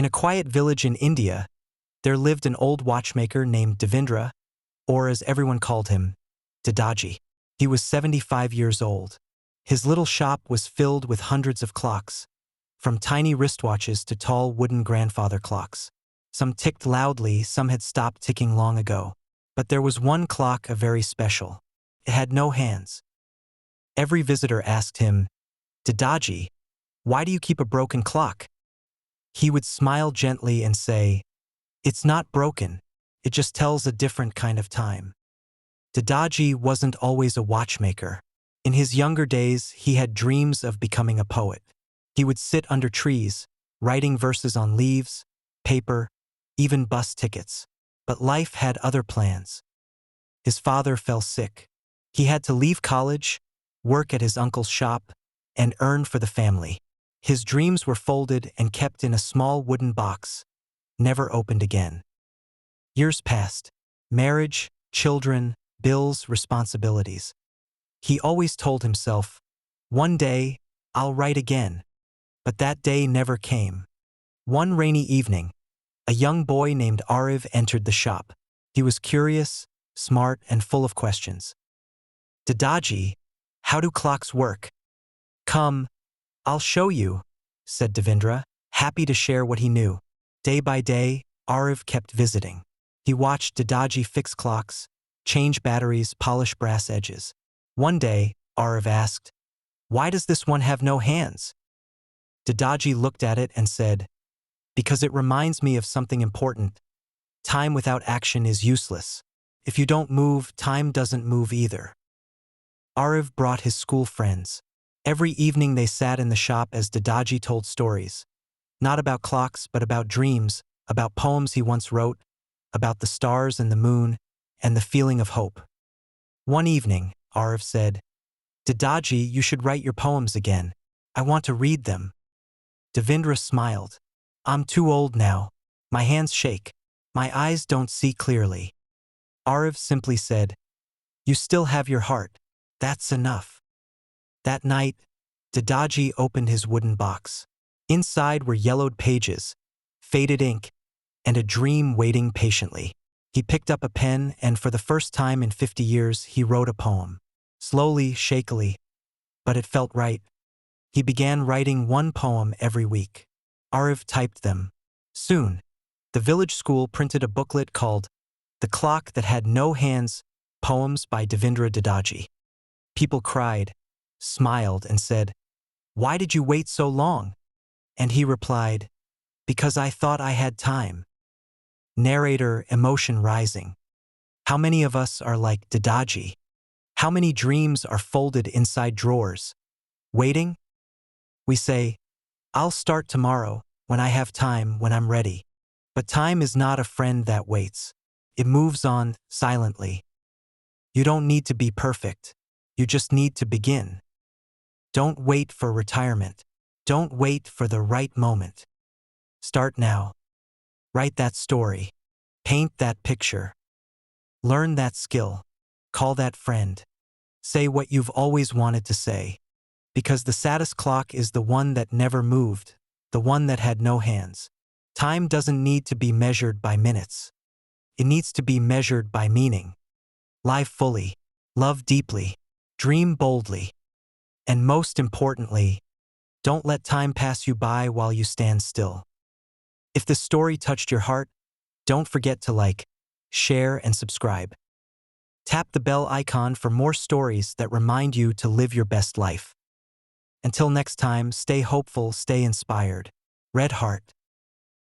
In a quiet village in India, there lived an old watchmaker named Devendra, or as everyone called him, Dadaji. He was 75 years old. His little shop was filled with hundreds of clocks, from tiny wristwatches to tall wooden grandfather clocks. Some ticked loudly, some had stopped ticking long ago. But there was one clock very special. It had no hands. Every visitor asked him, "Dadaji, why do you keep a broken clock?" He would smile gently and say, "It's not broken, it just tells a different kind of time." Dadaji wasn't always a watchmaker. In his younger days, he had dreams of becoming a poet. He would sit under trees, writing verses on leaves, paper, even bus tickets. But life had other plans. His father fell sick. He had to leave college, work at his uncle's shop, and earn for the family. His dreams were folded and kept in a small wooden box, never opened again. Years passed. Marriage, children, bills, responsibilities. He always told himself, "One day, I'll write again." But that day never came. One rainy evening, a young boy named Ariv entered the shop. He was curious, smart, and full of questions. "Dadaji, how do clocks work?" "Come, I'll show you," said Devendra, happy to share what he knew. Day by day, Ariv kept visiting. He watched Dadaji fix clocks, change batteries, polish brass edges. One day, Ariv asked, "Why does this one have no hands?" Dadaji looked at it and said, "Because it reminds me of something important. Time without action is useless. If you don't move, time doesn't move either." Ariv brought his school friends. Every evening they sat in the shop as Dadaji told stories. Not about clocks, but about dreams, about poems he once wrote, about the stars and the moon, and the feeling of hope. One evening, Ariv said, "Dadaji, you should write your poems again. I want to read them." Devendra smiled. "I'm too old now. My hands shake. My eyes don't see clearly." Ariv simply said, "You still have your heart. That's enough." That night, Dadaji opened his wooden box. Inside were yellowed pages, faded ink, and a dream waiting patiently. He picked up a pen and for the first time in 50 years, he wrote a poem. Slowly, shakily, but it felt right. He began writing one poem every week. Ariv typed them. Soon, the village school printed a booklet called "The Clock That Had No Hands, Poems by Devendra Dadaji." People cried, smiled, and said, "Why did you wait so long?" And he replied, "Because I thought I had time." Narrator, emotion rising. How many of us are like Dadaji? How many dreams are folded inside drawers? Waiting? We say, "I'll start tomorrow, when I have time, when I'm ready." But time is not a friend that waits. It moves on silently. You don't need to be perfect. You just need to begin. Don't wait for retirement. Don't wait for the right moment. Start now. Write that story. Paint that picture. Learn that skill. Call that friend. Say what you've always wanted to say. Because the saddest clock is the one that never moved, the one that had no hands. Time doesn't need to be measured by minutes. It needs to be measured by meaning. Live fully. Love deeply. Dream boldly. And most importantly, don't let time pass you by while you stand still. If this story touched your heart, don't forget to like, share, and subscribe. Tap the bell icon for more stories that remind you to live your best life. Until next time, stay hopeful, stay inspired. Red Heart.